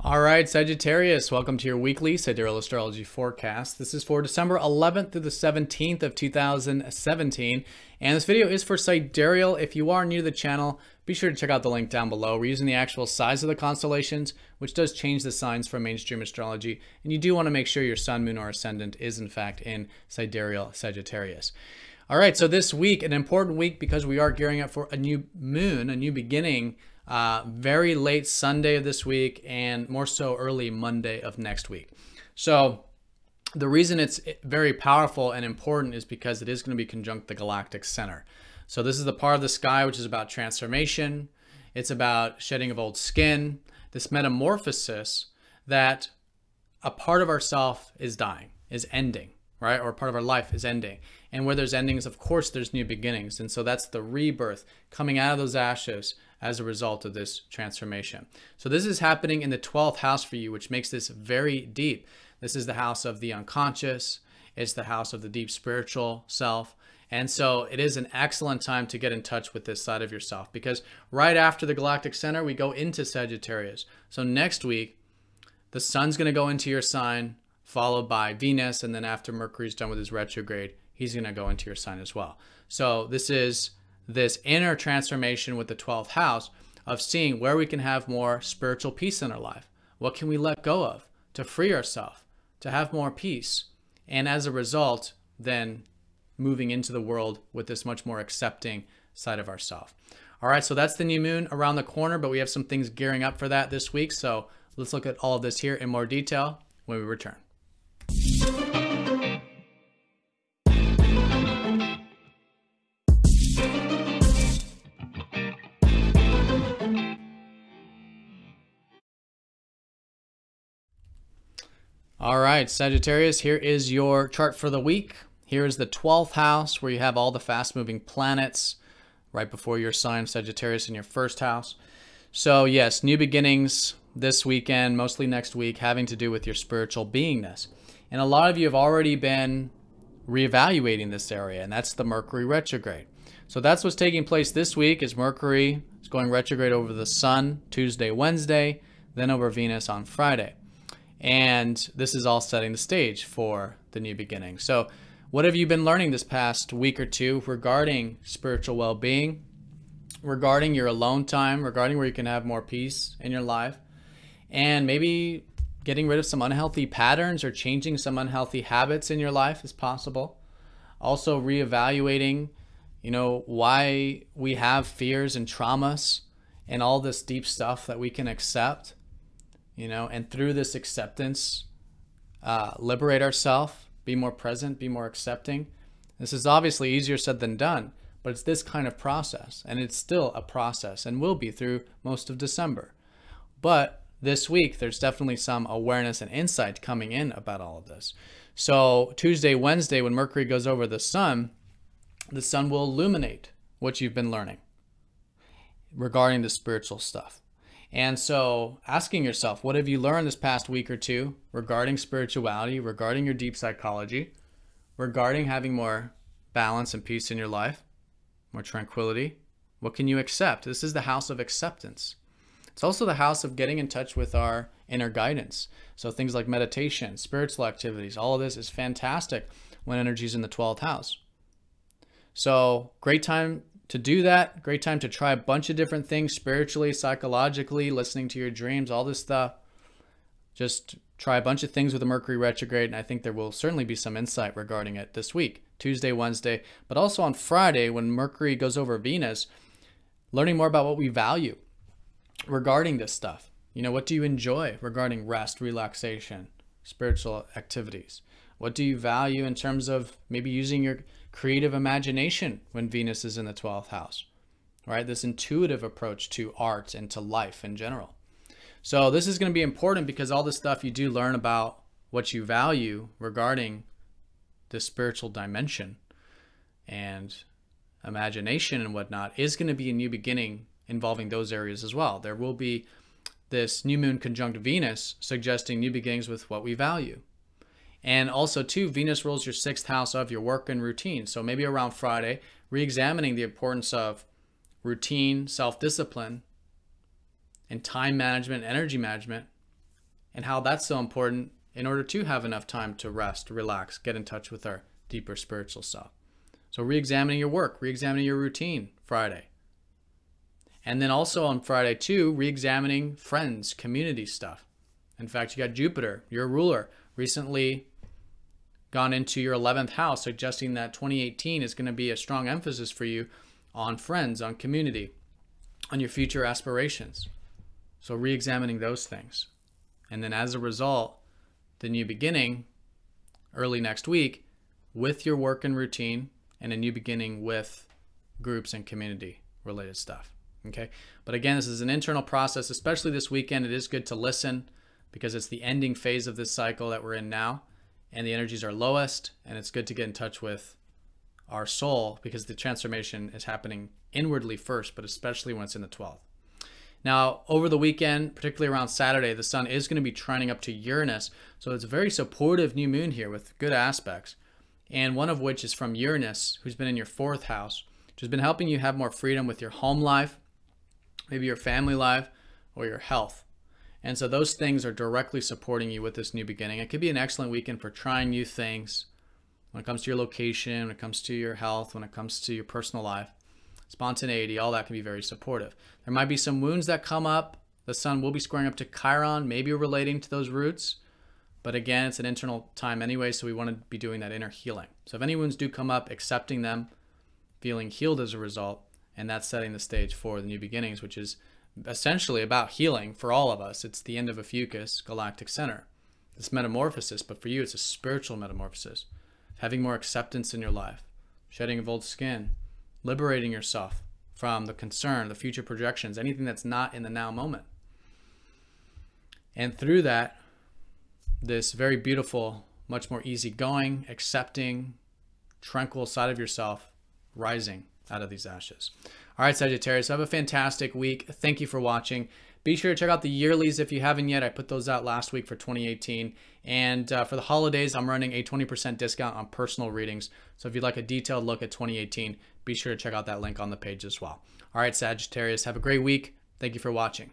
All right, Sagittarius, welcome to your weekly Sidereal Astrology forecast. This is for December 11th through the 17th of 2017. And this video is for Sidereal. If you are new to the channel, be sure to check out the link down below. We're using the actual size of the constellations, which does change the signs from mainstream astrology. And you do want to make sure your sun, moon, or ascendant is in fact in Sidereal Sagittarius. All right, so this week, an important week because we are gearing up for a new moon, a new beginning, very late Sunday of this week and more so early Monday of next week. So the reason it's very powerful and important is because it is going to be conjunct the Galactic Center. So this is the part of the sky which is about transformation. It's about shedding of old skin, this metamorphosis that a part of ourself is dying, is ending, right? Or part of our life is ending. And where there's endings, of course, there's new beginnings. And so that's the rebirth coming out of those ashes as a result of this transformation. So this is happening in the 12th house for you, which makes this very deep. This is the house of the unconscious. It's the house of the deep spiritual self. And so it is an excellent time to get in touch with this side of yourself, because right after the Galactic Center, we go into Sagittarius. So next week, the sun's going to go into your sign, followed by Venus. And then after Mercury's done with his retrograde, he's going to go into your sign as well. So this is this inner transformation with the 12th house of seeing where we can have more spiritual peace in our life. What can we let go of to free ourselves, to have more peace? And as a result, then moving into the world with this much more accepting side of ourselves. All right, so that's the new moon around the corner, but we have some things gearing up for that this week. So let's look at all of this here in more detail when we return. All right, Sagittarius, here is your chart for the week. Here is the 12th house where you have all the fast-moving planets right before your sign, Sagittarius, in your first house. So yes, new beginnings this weekend, mostly next week, having to do with your spiritual beingness. And a lot of you have already been reevaluating this area, and that's the Mercury retrograde. So that's what's taking place this week, is Mercury is going retrograde over the sun Tuesday, Wednesday, then over Venus on Friday. And this is all setting the stage for the new beginning. So what have you been learning this past week or two regarding spiritual well-being, regarding your alone time, regarding where you can have more peace in your life, and maybe getting rid of some unhealthy patterns or changing some unhealthy habits in your life is possible. Also reevaluating, why we have fears and traumas and all this deep stuff that we can accept. And through this acceptance, liberate ourselves, be more present, be more accepting. This is obviously easier said than done, but it's this kind of process, and it's still a process and will be through most of December. But this week, there's definitely some awareness and insight coming in about all of this. So Tuesday, Wednesday, when Mercury goes over the sun will illuminate what you've been learning regarding the spiritual stuff. And so asking yourself, what have you learned this past week or two regarding spirituality, regarding your deep psychology, regarding having more balance and peace in your life, more tranquility? What can you accept? This is the house of acceptance. It's also the house of getting in touch with our inner guidance. So things like meditation, spiritual activities, all of this is fantastic when energy is in the 12th house. So great time to do that. Great time to try a bunch of different things spiritually, psychologically, listening to your dreams, all this stuff. Just try a bunch of things with the Mercury retrograde, and I think there will certainly be some insight regarding it this week, Tuesday, Wednesday, but also on Friday when Mercury goes over Venus, learning more about what we value regarding this stuff. What do you enjoy regarding rest, relaxation, spiritual activities? What do you value in terms of maybe using your creative imagination when Venus is in the 12th house, right? This intuitive approach to art and to life in general. So this is going to be important because all this stuff you do learn about what you value regarding the spiritual dimension and imagination and whatnot is going to be a new beginning involving those areas as well. There will be this new moon conjunct Venus suggesting new beginnings with what we value. And also too, Venus rules your 6th house of your work and routine. So maybe around Friday, re-examining the importance of routine, self-discipline, and time management, energy management and how that's so important in order to have enough time to rest, relax, get in touch with our deeper spiritual self. So re-examining your work, re-examining your routine Friday. And then also on Friday too, re-examining friends, community stuff. In fact, you got Jupiter, your ruler, recently gone into your 11th house, suggesting that 2018 is going to be a strong emphasis for you on friends, on community, on your future aspirations. So re-examining those things. And then as a result, the new beginning early next week with your work and routine, and a new beginning with groups and community related stuff. Okay. But again, this is an internal process, especially this weekend. It is good to listen because it's the ending phase of this cycle that we're in now, and the energies are lowest, and it's good to get in touch with our soul because the transformation is happening inwardly first, but especially when it's in the 12th. Now, over the weekend, particularly around Saturday, the sun is going to be trining up to Uranus. So it's a very supportive new moon here with good aspects. And one of which is from Uranus, who's been in your 4th house, which has been helping you have more freedom with your home life, maybe your family life, or your health. And so those things are directly supporting you with this new beginning. It could be an excellent weekend for trying new things when it comes to your location, when it comes to your health, when it comes to your personal life. Spontaneity, all that can be very supportive. There might be some wounds that come up. The sun will be squaring up to Chiron, maybe relating to those roots. But again, it's an internal time anyway, so we want to be doing that inner healing. So if any wounds do come up, accepting them, feeling healed as a result, and that's setting the stage for the new beginnings, which is essentially about healing for all of us. It's the end of Ophiuchus, Galactic Center. This metamorphosis, but for you, it's a spiritual metamorphosis. Having more acceptance in your life, shedding of old skin, liberating yourself from the concern, the future projections, anything that's not in the now moment. And through that, this very beautiful, much more easygoing, accepting, tranquil side of yourself rising out of these ashes. All right, Sagittarius, have a fantastic week. Thank you for watching. Be sure to check out the yearlies if you haven't yet. I put those out last week for 2018. And for the holidays, I'm running a 20% discount on personal readings. So if you'd like a detailed look at 2018, be sure to check out that link on the page as well. All right, Sagittarius, have a great week. Thank you for watching.